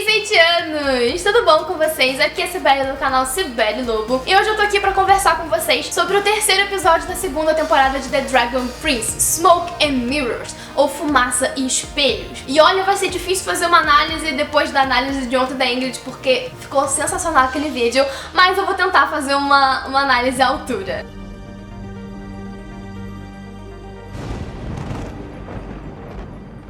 Seitianos! Tudo bom com vocês? Aqui é Sibeli do canal Sibeli Lobo e hoje eu tô aqui pra conversar com vocês sobre o terceiro episódio da segunda temporada de The Dragon Prince, Smoke and Mirrors, ou Fumaça e Espelhos. E olha, vai ser difícil fazer uma análise depois da análise de ontem da Ingrid, porque ficou sensacional aquele vídeo, mas eu vou tentar fazer uma análise à altura.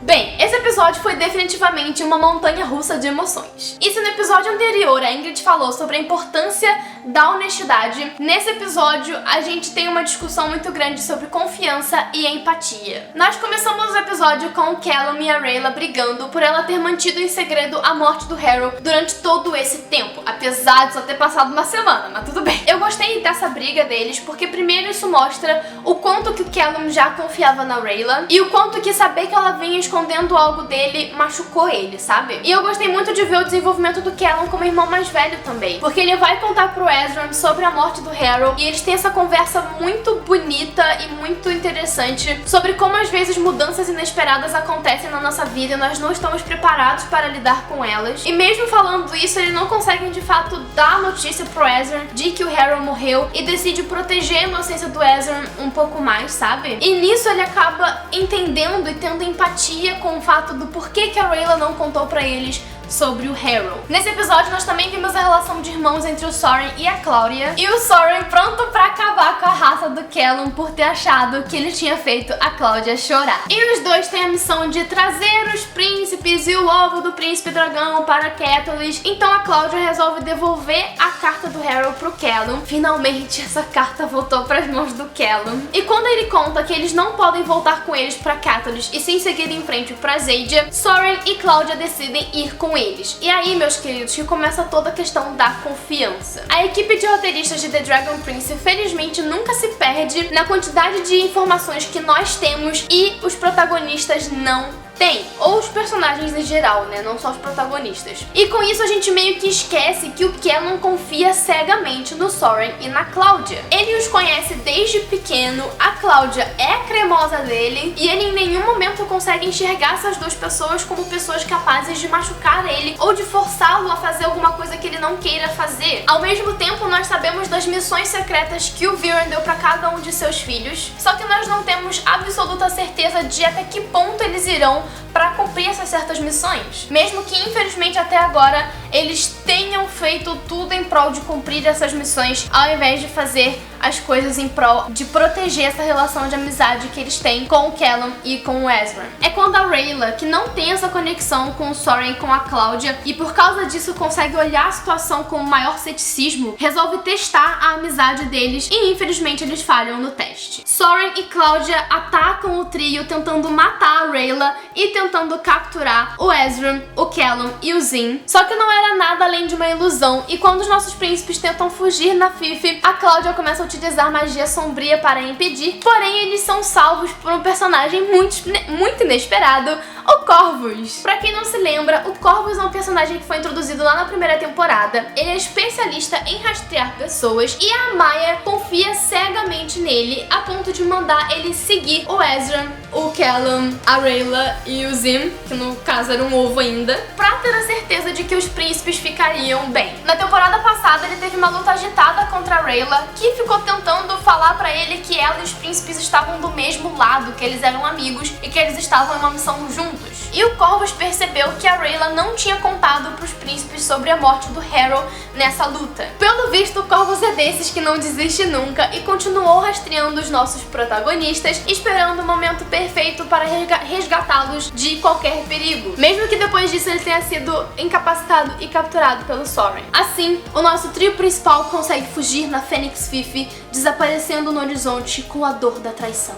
Bem, esse episódio foi definitivamente uma montanha-russa de emoções. E se no episódio anterior a Ingrid falou sobre a importância da honestidade, nesse episódio a gente tem uma discussão muito grande sobre confiança e empatia. Nós começamos o episódio com o Callum e a Rayla brigando por ela ter mantido em segredo a morte do Harrow durante todo esse tempo, apesar de só ter passado uma semana, mas tudo bem. Eu gostei dessa briga deles porque primeiro isso mostra o quanto que o Callum já confiava na Rayla e o quanto que saber que ela vinha escondendo algo dele machucou ele, sabe? E eu gostei muito de ver o desenvolvimento do Callum como irmão mais velho também, porque ele vai contar pro Ezra sobre a morte do Harrow e eles têm essa conversa muito bonita e muito interessante sobre como às vezes mudanças inesperadas acontecem na nossa vida e nós não estamos preparados para lidar com elas. E mesmo falando isso, eles não conseguem de fato dar a notícia pro Ezra de que o Harrow morreu e decide proteger a inocência do Ezra um pouco mais, sabe? E nisso ele acaba entendendo e tendo empatia com o fato do porquê que a Rayla não contou pra eles sobre o Harrow. Nesse episódio nós também vimos a relação de irmãos entre o Soren e a Claudia, e o Soren pronto pra acabar com a raça do Callum por ter achado que ele tinha feito a Claudia chorar. E os dois têm a missão de trazer os príncipes e o ovo do príncipe dragão para Catelyn, então a Claudia resolve devolver a carta do Harrow pro Callum. Finalmente essa carta voltou pras mãos do Callum. E quando ele conta que eles não podem voltar com eles pra Catelyn e sim seguir em frente pra Xadia, Soren e Claudia decidem ir com eles. E aí, meus queridos, que começa toda a questão da confiança. A equipe de roteiristas de The Dragon Prince felizmente nunca se perde na quantidade de informações que nós temos e os protagonistas não tem, ou os personagens em geral, né, não só os protagonistas. E com isso a gente meio que esquece que o Callum confia cegamente no Soren e na Claudia. Ele os conhece desde pequeno, a Claudia é a cremosa dele e ele em nenhum momento consegue enxergar essas duas pessoas como pessoas capazes de machucar ele ou de forçá-lo a fazer alguma coisa que ele não queira fazer. Ao mesmo tempo, nós sabemos das missões secretas que o Viren deu para cada um de seus filhos, só que nós não temos absoluta certeza de até que ponto eles irão para cumprir essas certas missões. Mesmo que, infelizmente, até agora eles tenham feito tudo em prol de cumprir essas missões, ao invés de fazer as coisas em prol de proteger essa relação de amizade que eles têm com o Callum e com o Ezra. É quando a Rayla, que não tem essa conexão com o Soren e com a Claudia, e por causa disso consegue olhar a situação com maior ceticismo, resolve testar a amizade deles e infelizmente eles falham no teste. Soren e Claudia atacam o trio tentando matar a Rayla e tentando capturar o Ezra, o Callum e o Zin. Só que não era nada além de uma ilusão, e quando os nossos príncipes tentam fugir na Fife, a Claudia começa a utilizar magia sombria para impedir, porém eles são salvos por um personagem muito inesperado, o Corvus. Pra quem não se lembra, o Corvus é um personagem que foi introduzido lá na primeira temporada. Ele é especialista em rastrear pessoas e a Maya confia cegamente nele a ponto de mandar ele seguir o Ezra, o Callum, a Rayla e o Zim, que no caso era um ovo ainda, pra ter a certeza de que os príncipes ficariam bem. Na temporada passada ele teve uma luta agitada contra a Rayla, que ficou tentando falar pra ele que ela e os príncipes estavam do mesmo lado, que eles eram amigos e que eles estavam em uma missão juntos. E o Corvus percebeu que a Rayla não tinha contado pros príncipes sobre a morte do Harrow nessa luta. Pelo visto, o Corvus é desses que não desiste nunca e continuou rastreando os nossos protagonistas, esperando o momento perfeito para resgatá-los de qualquer perigo, mesmo que depois disso ele tenha sido incapacitado e capturado pelo Soren. Assim, o nosso trio principal consegue fugir na Fênix Fife, desaparecendo no horizonte com a dor da traição.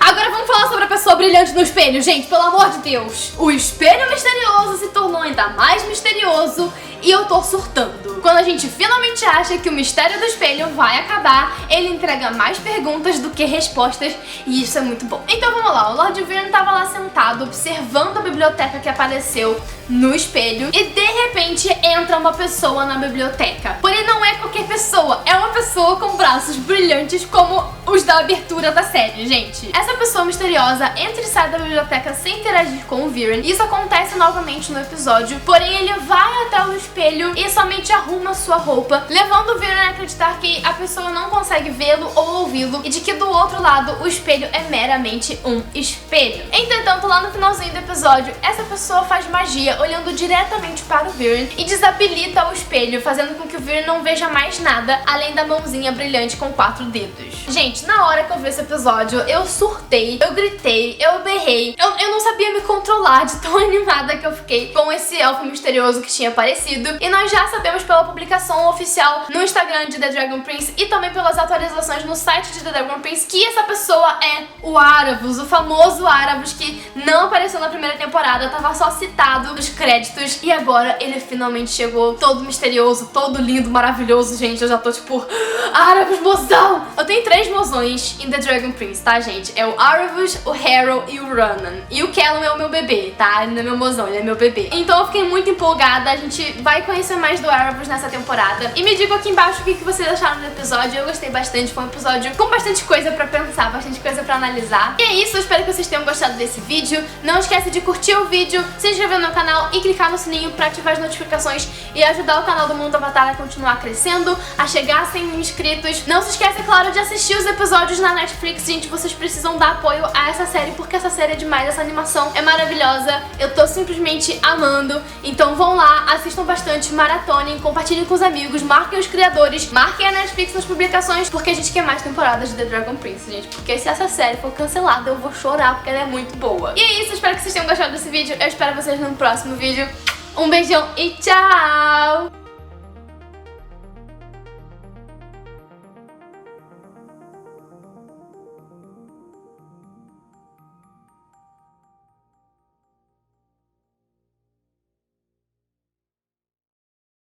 Agora vamos falar sobre a pessoa brilhante no espelho, gente, pelo amor de Deus! O espelho misterioso se tornou ainda mais misterioso e eu tô surtando. Quando a gente finalmente acha que o mistério do espelho vai acabar, ele entrega mais perguntas do que respostas, e isso é muito bom. Então vamos lá, o Lord Vernon tava lá sentado observando a biblioteca que apareceu no espelho, e de repente entra uma pessoa na biblioteca. Porém não é qualquer pessoa, é uma pessoa com braços brilhantes como os da abertura da série, gente. Essa pessoa misteriosa entra e sai da biblioteca sem interagir com o Viren. Isso acontece novamente no episódio, porém ele vai até o espelho e somente arruma sua roupa, levando o Viren a acreditar que a pessoa não consegue vê-lo ou ouvi-lo, e de que do outro lado o espelho é meramente um espelho. Entretanto, lá no finalzinho do episódio, essa pessoa faz magia olhando diretamente para o Viren e desabilita o espelho, fazendo com que o Viren não veja mais nada além da mãozinha brilhante com 4 dedos. Gente, na hora que eu vi esse episódio, eu surtei, eu gritei, eu berrei, eu não sabia me controlar de tão animada que eu fiquei com esse elfo misterioso que tinha aparecido. E nós já sabemos pela publicação oficial no Instagram de The Dragon Prince e também pelas atualizações no site de The Dragon Prince que essa pessoa é o Aravus, o famoso Aravus que não apareceu na primeira temporada, tava só citado nos créditos, e agora ele finalmente chegou, todo misterioso, todo lindo, maravilhoso. Gente, eu já tô tipo, Aravus, mozão! Eu tenho 3 mozões em The Dragon Prince, tá, gente? É o Aravus, o Harrow e o Ronan. E o Callum é o meu bebê, tá? Ele não é meu mozão, ele é meu bebê. Então eu fiquei muito empolgada, a gente vai conhecer mais do Aravus nessa temporada. E me digam aqui embaixo o que vocês acharam do episódio. Eu gostei bastante, foi um episódio com bastante coisa pra pensar, bastante coisa pra analisar. E é isso, eu espero que vocês tenham gostado desse vídeo. Não esquece de curtir o vídeo, se inscrever no canal e clicar no sininho pra ativar as notificações e ajudar o canal do Mundo Avatar a continuar crescendo, a chegar a 100 mil inscritos. Não se esquece, claro, de assistir os episódios na Netflix. Gente, vocês precisam dar apoio a essa série, porque essa série é demais, essa animação é maravilhosa, eu tô simplesmente amando. Então vão lá, assistam bastante, maratonem, compartilhem com os amigos, marquem os criadores, marquem a Netflix nas publicações, porque a gente quer mais temporadas de The Dragon Prince, gente. Porque se essa série for cancelada, eu vou chorar, porque ela é muito boa. E é isso, espero que vocês tenham gostado desse vídeo, eu espero vocês no próximo vídeo. Um beijão e tchau!